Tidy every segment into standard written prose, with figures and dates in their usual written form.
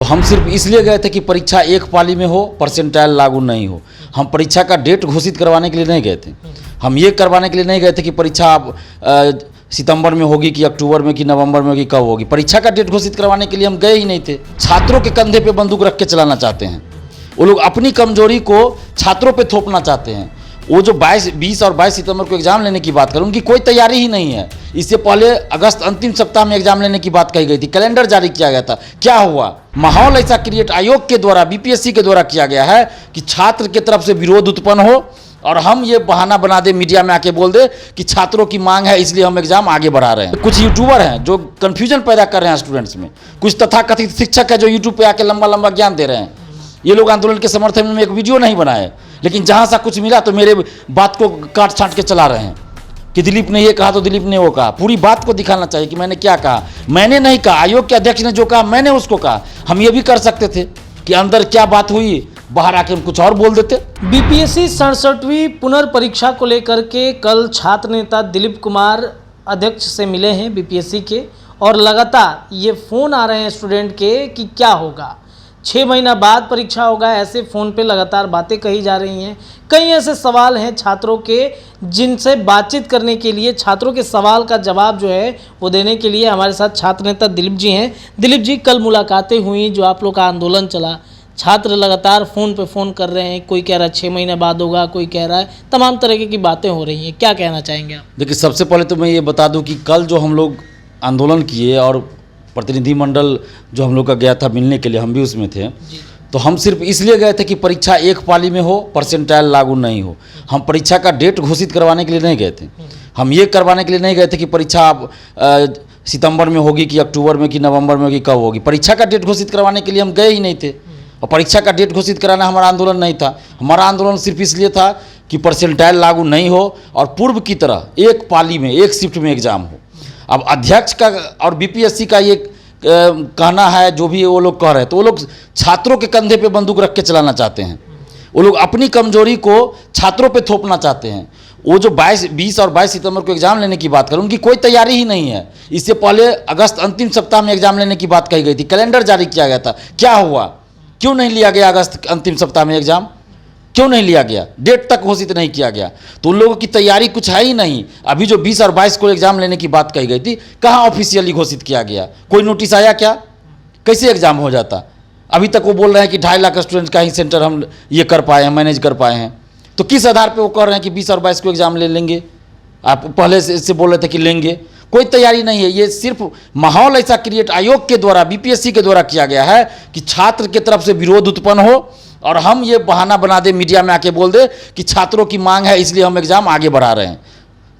हम सिर्फ इसलिए गए थे कि परीक्षा एक पाली में हो, परसेंटाइल लागू नहीं हो। हम परीक्षा का डेट घोषित करवाने के लिए नहीं गए थे। हम ये करवाने के लिए नहीं गए थे कि परीक्षा अब सितंबर में होगी कि अक्टूबर में कि नवंबर में होगी, कब होगी। परीक्षा का डेट घोषित करवाने के लिए हम गए ही नहीं थे। छात्रों के कंधे पे बंदूक रख के चलाना चाहते हैं वो लोग, अपनी कमजोरी को छात्रों पे थोपना चाहते हैं। वो जो 20 और 22 सितंबर को एग्जाम लेने की बात करें, उनकी कोई तैयारी ही नहीं है। इससे पहले अगस्त अंतिम सप्ताह में एग्जाम लेने की बात कही गई थी, कैलेंडर जारी किया गया था। क्या हुआ? माहौल ऐसा क्रिएट आयोग के द्वारा, बीपीएससी के द्वारा किया गया है कि छात्र की तरफ से विरोध उत्पन्न हो और हम ये बहाना बना दे, मीडिया में आके बोल दे कि छात्रों की मांग है इसलिए हम एग्जाम आगे बढ़ा रहे हैं। कुछ यूट्यूबर हैं जो कंफ्यूजन पैदा कर रहे हैं स्टूडेंट्स में। कुछ तथाकथित शिक्षक है जो यूट्यूब पे आके लंबा लंबा ज्ञान दे रहे हैं। ये लोग आंदोलन के समर्थन में एक वीडियो नहीं बनाए, लेकिन जहां सा कुछ मिला तो मेरे बात को काट छांट के चला रहे हैं कि दिलीप ने ये कहा तो दिलीप ने वो कहा। पूरी बात को दिखाना चाहिए कि मैंने क्या कहा। मैंने नहीं कहा, आयोग के अध्यक्ष ने जो कहा मैंने उसको कहा। हम ये भी कर सकते थे कि अंदर क्या बात हुई, बाहर आके हम कुछ और बोल देते। बीपीएससी 67वीं पुनर्परीक्षा को लेकर के कल छात्र नेता दिलीप कुमार अध्यक्ष से मिले हैं बीपीएससी के, और लगातार ये फ़ोन आ रहे हैं स्टूडेंट के कि क्या होगा, 6 महीना बाद परीक्षा होगा। ऐसे फ़ोन पे लगातार बातें कही जा रही हैं। कई ऐसे सवाल हैं छात्रों के जिनसे बातचीत करने के लिए, छात्रों के सवाल का जवाब जो है वो देने के लिए हमारे साथ छात्र नेता दिलीप जी हैं। दिलीप जी, कल मुलाकातें हुई, जो आप लोग का आंदोलन चला, छात्र लगातार फ़ोन पे फ़ोन कर रहे हैं। कोई कह रहा है 6 महीने बाद होगा, कोई कह रहा है, तमाम तरह की बातें हो रही हैं। क्या कहना चाहेंगे आप? देखिए, सबसे पहले तो मैं ये बता दूं कि कल जो हम लोग आंदोलन किए और प्रतिनिधिमंडल जो हम लोग का गया था मिलने के लिए, हम भी उसमें थे। तो हम सिर्फ इसलिए गए थे कि परीक्षा एक पाली में हो, परसेंटाइल लागू नहीं हो। हम परीक्षा का डेट घोषित करवाने के लिए नहीं गए थे। हम ये करवाने के लिए नहीं गए थे कि परीक्षा अब सितंबर में होगी कि अक्टूबर में कि नवंबर में होगी, कब होगी। परीक्षा का डेट घोषित करवाने के लिए हम गए ही नहीं थे और परीक्षा का डेट घोषित कराना हमारा आंदोलन नहीं था। हमारा आंदोलन सिर्फ इसलिए था कि परसेंटाइल लागू नहीं हो और पूर्व की तरह एक पाली में, एक शिफ्ट में एग्जाम हो। अब अध्यक्ष का और बीपीएससी का ये कहना है, जो भी वो लोग कह रहे हैं, तो वो लोग छात्रों के कंधे पे बंदूक रख के चलाना चाहते हैं। वो लोग अपनी कमजोरी को छात्रों पे थोपना चाहते हैं। वो जो 20 और 22 सितंबर को एग्जाम लेने की बात करें, उनकी कोई तैयारी ही नहीं है। इससे पहले अगस्त अंतिम सप्ताह में एग्जाम लेने की बात कही गई थी, कैलेंडर जारी किया गया था। क्या हुआ? क्यों नहीं लिया गया अगस्त अंतिम सप्ताह में एग्जाम? क्यों नहीं लिया गया? डेट तक घोषित नहीं किया गया। तो उन लोगों की तैयारी कुछ है ही नहीं। अभी जो 20 और 22 को एग्जाम लेने की बात कही गई थी, कहाँ ऑफिशियली घोषित किया गया? कोई नोटिस आया क्या? कैसे एग्जाम हो जाता? अभी तक वो बोल रहे हैं कि 2.5 लाख स्टूडेंट का ही सेंटर हम ये कर पाए हैं, मैनेज कर पाए हैं। तो किस आधार पर वो कह रहे हैं कि 20 और 22 को एग्जाम ले लेंगे? आप पहले से बोल रहे थे कि लेंगे। कोई तैयारी नहीं है। ये सिर्फ माहौल ऐसा क्रिएट आयोग के द्वारा, बीपीएससी के द्वारा किया गया है कि छात्र की तरफ से विरोध उत्पन्न हो और हम ये बहाना बना दे, मीडिया में आके बोल दे कि छात्रों की मांग है इसलिए हम एग्जाम आगे बढ़ा रहे हैं।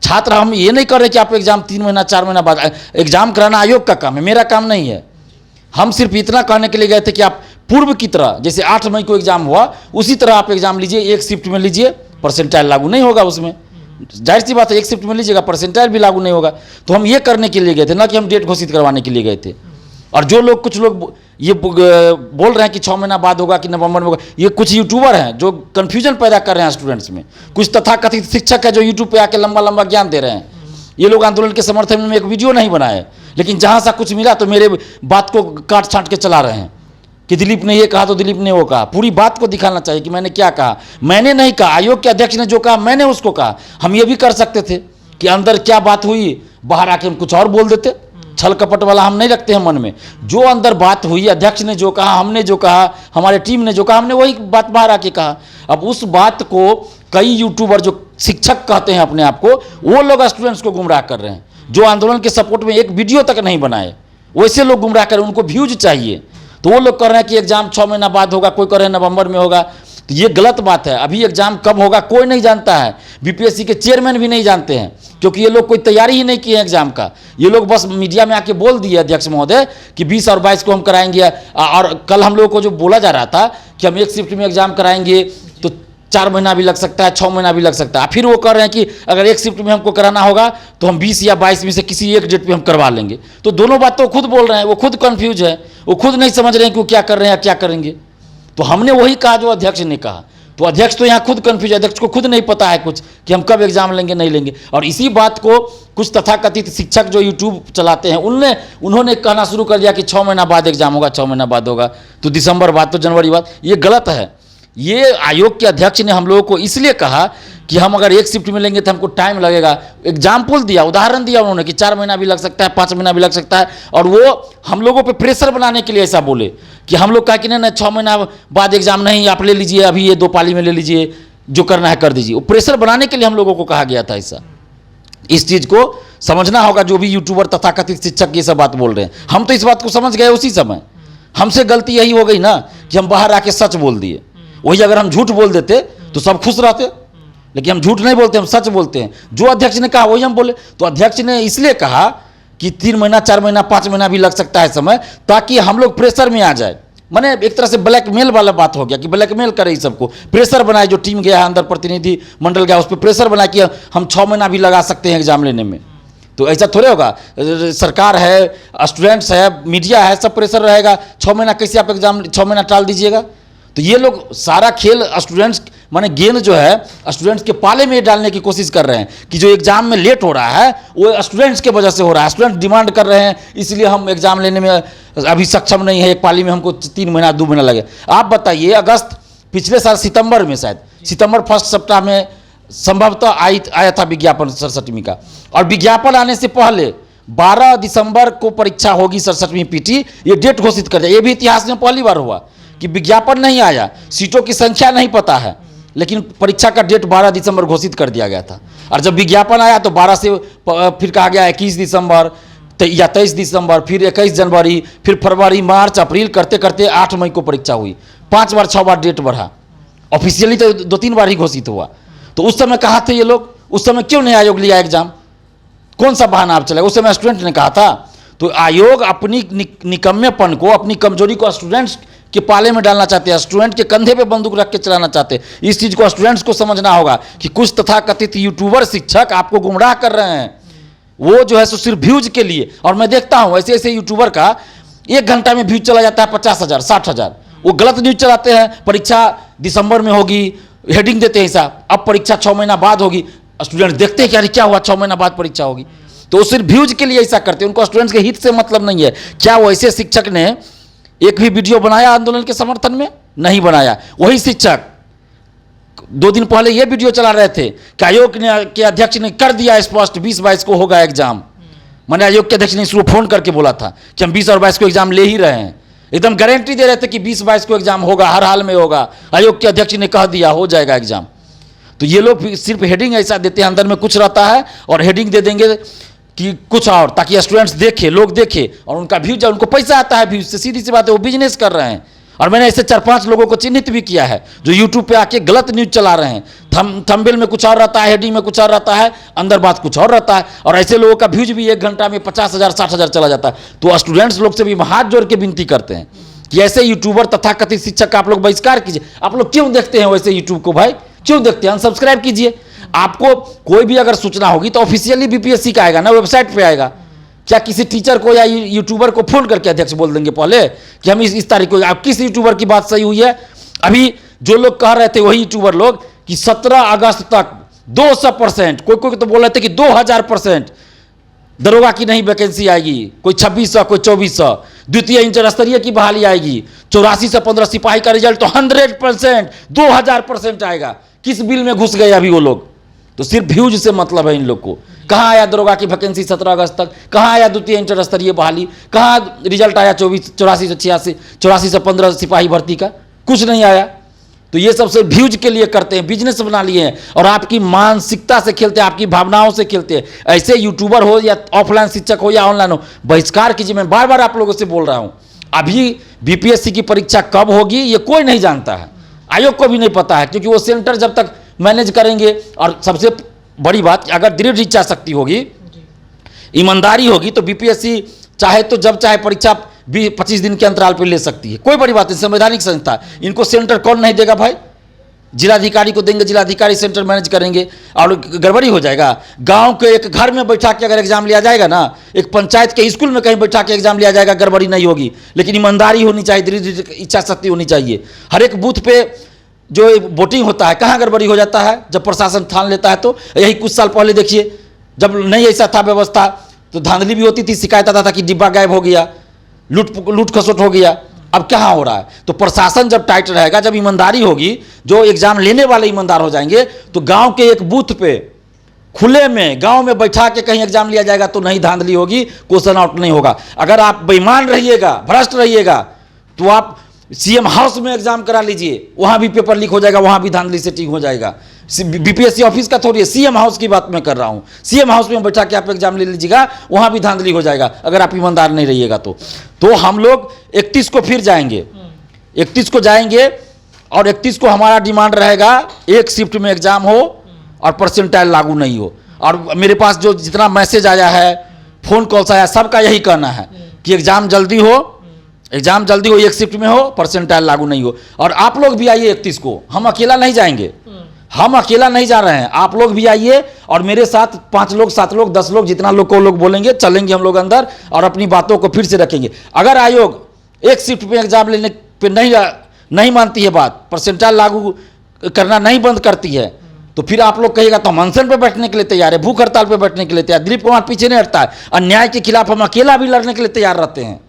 छात्र, हम ये नहीं कर रहे कि आप एग्जाम 3 महीना 4 महीना बाद, एग्जाम कराना आयोग का काम है, मेरा काम नहीं है। हम सिर्फ इतना कहने के लिए गए थे कि आप पूर्व की तरह, जैसे 8 मई को एग्जाम हुआ, उसी तरह आप एग्जाम लीजिए, एक शिफ्ट में लीजिए। परसेंटाइल लागू नहीं होगा उसमें, जाहिर सी बात है। एक शिफ्ट में लीजिएगा, परसेंटाइल भी लागू नहीं होगा। तो हम ये करने के लिए गए थे, ना कि हम डेट घोषित करवाने के लिए गए थे। और जो लोग, कुछ लोग ये बोल रहे हैं कि 6 महीना बाद होगा कि नवंबर में होगा, ये कुछ यूट्यूबर हैं जो कंफ्यूजन पैदा कर रहे हैं स्टूडेंट्स में। कुछ तथाकथित शिक्षक है जो यूट्यूब पे आके लंबा लंबा ज्ञान दे रहे हैं। ये लोग आंदोलन के समर्थन में एक वीडियो नहीं बनाए, लेकिन जहां सा कुछ मिला तो मेरे बात को काट छांट के चला रहे हैं कि दिलीप ने ये कहा तो दिलीप ने वो कहा। पूरी बात को दिखाना चाहिए कि मैंने क्या कहा। मैंने नहीं कहा, आयोग के अध्यक्ष ने जो कहा मैंने उसको कहा। हम ये भी कर सकते थे कि अंदर क्या बात हुई, बाहर आके हम कुछ और बोल देते। छल कपट वाला हम नहीं रखते हैं मन में। जो अंदर बात हुई, अध्यक्ष ने जो कहा, हमने जो कहा, हमारे टीम ने जो कहा, हमने वही बात बाहर आके कहा। अब उस बात को कई यूट्यूबर जो शिक्षक कहते हैं अपने आप को, वो लोग स्टूडेंट्स को गुमराह कर रहे हैं। जो आंदोलन के सपोर्ट में एक वीडियो तक नहीं बनाए, वैसे लोग गुमराह कर रहे हैं। उनको व्यूज चाहिए, तो वो लोग कह रहे हैं कि एग्जाम 6 महीना बाद होगा, कोई कह रहे हैं नवंबर में होगा। तो ये गलत बात है। अभी एग्जाम कब होगा कोई नहीं जानता है। बीपीएससी के चेयरमैन भी नहीं जानते हैं, क्योंकि ये लोग कोई तैयारी ही नहीं किए एग्जाम का। ये लोग बस मीडिया में आके बोल दिए अध्यक्ष महोदय कि 20 और 22 को हम कराएंगे। और कल हम लोगों को जो बोला जा रहा था कि हम एक शिफ्ट में एग्जाम कराएंगे तो 4 महीना भी लग सकता है, 6 महीना भी लग सकता है। फिर वो कह रहे हैं कि अगर एक शिफ्ट में हमको कराना होगा तो हम 20 या 22 में से किसी एक डेट पे हम करवा लेंगे। तो दोनों बात तो खुद बोल रहे हैं, वो खुद कंफ्यूज है, वो खुद नहीं समझ रहे हैं कि वो क्या कर रहे हैं या क्या करेंगे। तो हमने वही कहा जो अध्यक्ष ने कहा। तो अध्यक्ष तो यहाँ खुद कन्फ्यूज, अध्यक्ष को खुद नहीं पता है कुछ कि हम कब एग्जाम लेंगे नहीं लेंगे। और इसी बात को कुछ तथाकथित शिक्षक जो यूट्यूब चलाते हैं उन्होंने कहना शुरू कर दिया कि 6 महीना बाद एग्जाम होगा, 6 महीना बाद होगा, तो दिसंबर बाद, तो जनवरी बाद। ये गलत है। ये आयोग के अध्यक्ष ने हम लोगों को इसलिए कहा कि हम अगर एक शिफ्ट में लेंगे तो हमको टाइम लगेगा। एग्जाम्पल दिया, उदाहरण दिया उन्होंने कि 4 महीना भी लग सकता है, 5 महीना भी लग सकता है। और वो हम लोगों पे प्रेशर बनाने के लिए ऐसा बोले कि हम लोग कहा कि नहीं 6 महीना बाद एग्जाम नहीं, आप ले लीजिए, अभी ये 2 पाली में ले लीजिए, जो करना है कर दीजिए। वो प्रेशर बनाने के लिए हम लोगों को कहा गया था ऐसा। इस चीज़ को समझना होगा जो भी यूट्यूबर तथाकथित शिक्षक ये सब बात बोल रहे हैं। हम तो इस बात को समझ गए उसी समय। हमसे गलती यही हो गई ना कि हम बाहर आके सच बोल दिए। वही अगर हम झूठ बोल देते तो सब खुश रहते, लेकिन हम झूठ नहीं बोलते, हम सच बोलते हैं। जो अध्यक्ष ने कहा वही हम बोले। तो अध्यक्ष ने इसलिए कहा कि 3 महीना, 4 महीना, 5 महीना भी लग सकता है समय, ताकि हम लोग प्रेशर में आ जाए। मैंने एक तरह से ब्लैकमेल वाला बात हो गया कि ब्लैकमेल करे इस सबको, प्रेशर बनाए। जो टीम गया है अंदर, प्रतिनिधि मंडल गया, उस पर प्रेशर बनाए कि हम 6 महीना भी लगा सकते हैं एग्जाम लेने में। तो ऐसा थोड़े होगा। सरकार है, स्टूडेंट्स है, मीडिया है, सब प्रेशर रहेगा। 6 महीना कैसे आप एग्जाम 6 महीना टाल दीजिएगा? तो ये लोग सारा खेल स्टूडेंट्स, माने गेंद जो है स्टूडेंट्स के पाले में डालने की कोशिश कर रहे हैं कि जो एग्जाम में लेट हो रहा है वो स्टूडेंट्स के वजह से हो रहा है। स्टूडेंट डिमांड कर रहे हैं, इसलिए हम एग्जाम लेने में अभी सक्षम नहीं है, एक पाली में हमको 3 महीना 2 महीना लगे। आप बताइए, अगस्त पिछले साल सितंबर में, शायद सितंबर फर्स्ट सप्ताह में संभवतः आया था विज्ञापन 67वीं का। और विज्ञापन आने से पहले 12 दिसंबर को परीक्षा होगी 67वीं पीटी, ये डेट घोषित कर दिया। ये भी इतिहास में पहली बार हुआ कि विज्ञापन नहीं आया, सीटों की संख्या नहीं पता है, लेकिन परीक्षा का डेट 12 दिसंबर घोषित कर दिया गया था। और जब विज्ञापन आया तो 12 से फिर कहा गया 21 दिसंबर या 23 दिसंबर, फिर 21 जनवरी, फिर फरवरी, मार्च, अप्रैल, करते करते 8 मई को परीक्षा हुई। 5 बार 6 बार डेट बढ़ा। ऑफिशियली तो 2-3 बार ही घोषित हुआ। तो उस समय कहाँ थे ये लोग? उस समय क्यों नहीं आयोग लिया एग्जाम? कौन सा बहाना आप चलाए? उस समय स्टूडेंट ने कहा था। तो आयोग अपनी निकम्मेपन को, अपनी कमजोरी को स्टूडेंट्स के पाले में डालना चाहते हैं, स्टूडेंट के कंधे पे बंदूक रख के चलाना चाहते हैं। इस चीज़ को स्टूडेंट्स को समझना होगा कि कुछ तथाकथित यूट्यूबर शिक्षक आपको गुमराह कर रहे हैं। वो जो है सो सिर्फ व्यूज के लिए। और मैं देखता हूँ ऐसे ऐसे यूट्यूबर का 1 घंटा में व्यूज चला जाता है 50,000, 60,000। वो गलत न्यूज चलाते हैं। परीक्षा दिसंबर में होगी, हेडिंग देते हैं ऐसा, अब परीक्षा 6 महीना बाद होगी। स्टूडेंट देखते हैं कि अरे क्या हुआ, 6 महीना बाद परीक्षा होगी। तो वो सिर्फ व्यूज के लिए ऐसा करते हैं, उनको स्टूडेंट्स के हित से मतलब नहीं है। क्या वो ऐसे शिक्षक ने एक भी वीडियो बनाया आंदोलन के समर्थन में? नहीं बनाया। वही शिक्षक 2 दिन पहले ये वीडियो चला रहे थे कि आयोग के अध्यक्ष ने कर दिया स्पष्ट 20-22 को होगा एग्जाम। मैंने आयोग के अध्यक्ष ने इसको फोन करके बोला था कि हम 20 और 22 को एग्जाम ले ही रहे हैं। एकदम गारंटी दे रहे थे कि 20-22 को एग्जाम होगा, हर हाल में होगा। आयोग के अध्यक्ष ने कह दिया हो जाएगा एग्जाम। तो ये लोग सिर्फ हेडिंग ऐसा देते हैं, अंदर में कुछ रहता है और हेडिंग दे देंगे कि कुछ और, ताकि स्टूडेंट्स देखे, लोग देखे और उनका व्यूज, उनको पैसा आता है व्यूज से। सीधी सी बात है, वो बिजनेस कर रहे हैं। और मैंने ऐसे 4-5 लोगों को चिन्हित भी किया है जो यूट्यूब पे आके गलत न्यूज चला रहे हैं। थंबनेल में कुछ और रहता है, हेडिंग में कुछ और रहता है, अंदर बात कुछ और रहता है। और ऐसे लोगों का व्यूज भी 1 घंटा में 50,000, 60,000 चला जाता है। तो स्टूडेंट्स लोग से भी हाथ जोड़ के विनती करते हैं कि ऐसे यूट्यूबर तथाकथित शिक्षक का आप लोग बहिष्कार कीजिए। आप लोग क्यों देखते हैं वैसे यूट्यूब को भाई? क्यों देखते हैं? अनसब्सक्राइब कीजिए। आपको कोई भी अगर सूचना होगी तो ऑफिशियली बीपीएससी का आएगा ना, वेबसाइट पे आएगा। क्या किसी टीचर को या यूट्यूबर को फोन करके अध्यक्ष बोल देंगे पहले कि हम इस तारीख को? आप किस यूट्यूबर की बात सही हुई है? अभी जो लोग कह रहे थे वही यूट्यूबर लोग कि 17 अगस्त तक 200%, कोई तो बोल रहे थे कि 2000% दरोगा की नहीं वैकेंसी आएगी, कोई 2600, कोई 2400। द्वितीय इंटर स्तरीय की बहाली आएगी, 84 से 15 सिपाही का रिजल्ट तो 100%, 2000% आएगा। किस बिल में घुस गए अभी वो लोग? तो सिर्फ व्यूज से मतलब है इन लोग को। कहाँ आया दरोगा की वैकेंसी 17 अगस्त तक? कहाँ आया द्वितीय इंटर स्तरीय बहाली? कहाँ रिजल्ट आया 84 से 86, 84 से 15 सिपाही भर्ती का? कुछ नहीं आया। तो ये सब सिर्फ व्यूज के लिए करते हैं, बिजनेस बना लिए हैं और आपकी मानसिकता से खेलते हैं, आपकी भावनाओं से खेलते हैं। ऐसे यूट्यूबर हो या ऑफलाइन शिक्षक हो या ऑनलाइन हो, बहिष्कार कीजिए। मैं बार बार आप लोगों से बोल रहा हूं। अभी बीपीएससी की परीक्षा कब होगी ये कोई नहीं जानता है, आयोग को भी नहीं पता है, क्योंकि वो सेंटर जब तक मैनेज करेंगे। और सबसे बड़ी बात, अगर दृढ़ इच्छा शक्ति होगी, ईमानदारी होगी, तो बीपीएससी चाहे तो जब चाहे परीक्षा 20-25 दिन के अंतराल पर ले सकती है। कोई बड़ी बात नहीं, संवैधानिक संस्था। इनको सेंटर कौन नहीं देगा भाई? जिलाधिकारी को देंगे, जिलाधिकारी सेंटर मैनेज करेंगे और गड़बड़ी हो जाएगा। गांव के एक घर में बैठा के अगर एग्जाम लिया जाएगा ना, एक पंचायत के स्कूल में कहीं बैठा के एग्जाम लिया जाएगा, गड़बड़ी नहीं होगी। लेकिन ईमानदारी होनी चाहिए, दृढ़ इच्छा शक्ति होनी चाहिए। हर एक बूथ पे जो वोटिंग होता है कहाँ गड़बड़ी हो जाता है, जब प्रशासन ठान लेता है। तो यही कुछ साल पहले देखिए, जब नहीं ऐसा था व्यवस्था तो धांधली भी होती थी, शिकायत आता था कि डिब्बा गायब हो गया, लूट खसोट हो गया। अब क्या हो रहा है? तो प्रशासन जब टाइट रहेगा, जब ईमानदारी होगी, जो एग्जाम लेने वाले ईमानदार हो जाएंगे, तो गांव के एक बूथ पे खुले में गांव में बैठा के कहीं एग्जाम लिया जाएगा तो नहीं धांधली होगी, क्वेश्चन आउट नहीं होगा। अगर आप बेईमान रहिएगा, भ्रष्ट रहिएगा, तो आप सीएम हाउस में एग्जाम करा लीजिए, वहां भी पेपर लीक हो जाएगा, वहां भी धांधली सेटिंग हो जाएगा। बीपीएससी ऑफिस का थोड़ी है, सीएम हाउस की बात मैं कर रहा हूं। सीएम हाउस में बैठा के आप एग्जाम ले लीजिएगा, वहां भी धांधली हो जाएगा अगर आप ईमानदार नहीं रहिएगा तो हम लोग 31 को फिर जाएंगे, 31 को जाएंगे और 31 को हमारा डिमांड रहेगा एक शिफ्ट में एग्जाम हो और परसेंटाइल लागू नहीं हो। और मेरे पास जो जितना मैसेज आया है, फोन कॉल्स आया, सबका यही कहना है कि एग्जाम जल्दी हो, एक शिफ्ट में हो, परसेंटाइल लागू नहीं हो। और आप लोग भी आइए 31 को, हम अकेला नहीं जाएंगे, हम अकेला नहीं जा रहे हैं, आप लोग भी आइए और मेरे साथ 5 लोग 7 लोग 10 लोग जितना लोग को लोग बोलेंगे, चलेंगे हम लोग अंदर और अपनी बातों को फिर से रखेंगे। अगर आयोग एक शिफ्ट पे एग्जाम लेने पे नहीं मानती है बात, परसेंटाइल लागू करना नहीं बंद करती है, तो फिर आप लोग कहिएगा तो हम अनशन पे बैठने के लिए तैयार है, भूख हड़ताल पे बैठने के लिए तैयार। दिलीप कुमार पीछे नहीं हटता है, अन्याय के खिलाफ हम अकेला भी लड़ने के लिए तैयार रहते हैं।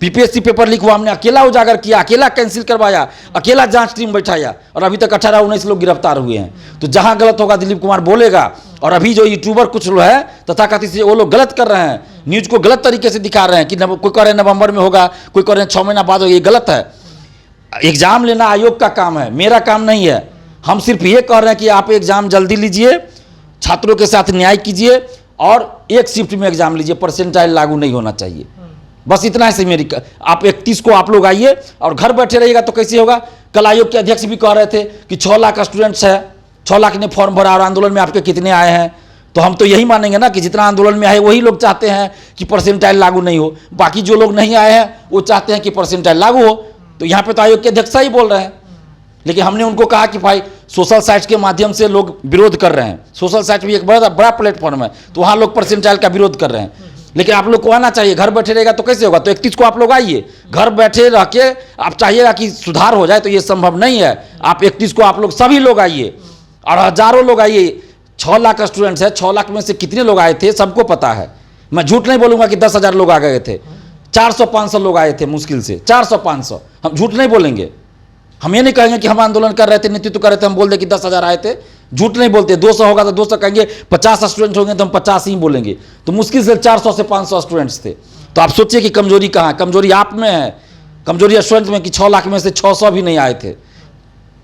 बीपीएससी पेपर लीक हुआ, हमने अकेला उजागर किया, अकेला कैंसिल करवाया, अकेला जांच टीम बैठाया और अभी तक 18-19 लोग गिरफ्तार हुए हैं। तो जहां गलत होगा दिलीप कुमार बोलेगा। और अभी जो यूट्यूबर कुछ लोग है तथाकथित से, वो लोग गलत कर रहे हैं, न्यूज को गलत तरीके से दिखा रहे हैं कि कोई कह रहे हैं नवंबर में होगा, कोई कह रहे हैं 6 महीना बाद होगा। ये गलत है। एग्जाम लेना आयोग का काम है, मेरा काम नहीं है। हम सिर्फ ये कह रहे हैं कि आप एग्जाम जल्दी लीजिए, छात्रों के साथ न्याय कीजिए और एक शिफ्ट में एग्जाम लीजिए, परसेंटाइल लागू नहीं होना चाहिए। बस इतना है मेरी। आप 31 को आप लोग आइए और घर बैठे रहिएगा तो कैसे होगा? कल आयोग के अध्यक्ष भी कह रहे थे कि 6 लाख स्टूडेंट्स है, 6 लाख ने फॉर्म भरा और आंदोलन में आपके कितने आए हैं। तो हम तो यही मानेंगे ना कि जितना आंदोलन में आए वही लोग चाहते हैं कि परसेंटाइल लागू नहीं हो, बाकी जो लोग नहीं आए हैं वो चाहते हैं कि परसेंटाइल लागू हो। तो यहाँ पे तो आयोग के अध्यक्ष ही बोल रहे हैं। लेकिन हमने उनको कहा कि भाई सोशल साइट्स के माध्यम से लोग विरोध कर रहे हैं, सोशल साइट भी एक बड़ा प्लेटफॉर्म है, तो वहाँ लोग परसेंटाइल का विरोध कर रहे हैं। लेकिन आप लोग को आना चाहिए, घर बैठे रहेगा तो कैसे होगा? तो 31 को आप लोग आइए, घर बैठे रह के आप चाहिएगा कि सुधार हो जाए, तो ये संभव नहीं है। आप 31 को आप लोग सभी लोग आइए और हजारों लोग आइए। 6 लाख स्टूडेंट्स है, 6 लाख में से कितने लोग आए थे सबको पता है। मैं झूठ नहीं बोलूंगा कि 10,000 लोग आ गए थे, 400-500 लोग आए थे मुश्किल से, 400-500। हम झूठ नहीं बोलेंगे, हम ये नहीं कहेंगे कि हम आंदोलन कर रहे थे, नेतृत्व कर रहे थे, हम बोल दे कि 10,000 आए थे। झूठ नहीं बोलते। 200 होगा तो 200 कहेंगे, 50 स्टूडेंट होंगे तो हम 50 ही बोलेंगे। तो मुश्किल से 400 से 500 स्टूडेंट्स थे। तो आप सोचिए कि कमजोरी कहाँ है? कमजोरी आप में है, कमजोरी स्टूडेंट में कि 6 लाख में से 600 भी नहीं आए थे,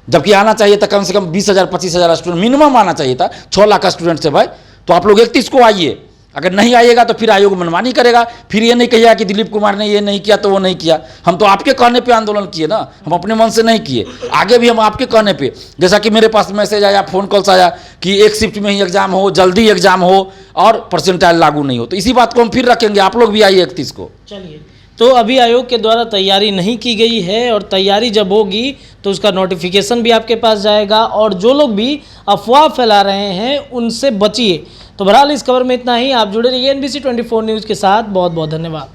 जबकि आना चाहिए था कम से कम 20,000-25,000 स्टूडेंट मिनिमम आना चाहिए था। 6 लाख स्टूडेंट से भाई। तो आप लोग 31 को आइए। अगर नहीं आइएगा तो फिर आयोग मनमानी करेगा, फिर ये नहीं कहिएगा कि दिलीप कुमार ने ये नहीं किया तो वो नहीं किया। हम तो आपके कहने पे आंदोलन किए ना, हम अपने मन से नहीं किए। आगे भी हम आपके कहने पे, जैसा कि मेरे पास मैसेज आया, फोन कॉल्स आया कि एक शिफ्ट में ही एग्जाम हो, जल्दी एग्जाम हो और परसेंटाइल लागू नहीं हो, तो इसी बात को हम फिर रखेंगे। आप लोग भी आइए 31 को। चलिए, तो अभी आयोग के द्वारा तैयारी नहीं की गई है और तैयारी जब होगी तो उसका नोटिफिकेशन भी आपके पास जाएगा और जो लोग भी अफवाह फैला रहे हैं उनसे बचिए। तो बहरहाल इस खबर में इतना ही। आप जुड़े रहिए NBC 24 न्यूज़ के साथ। बहुत बहुत धन्यवाद।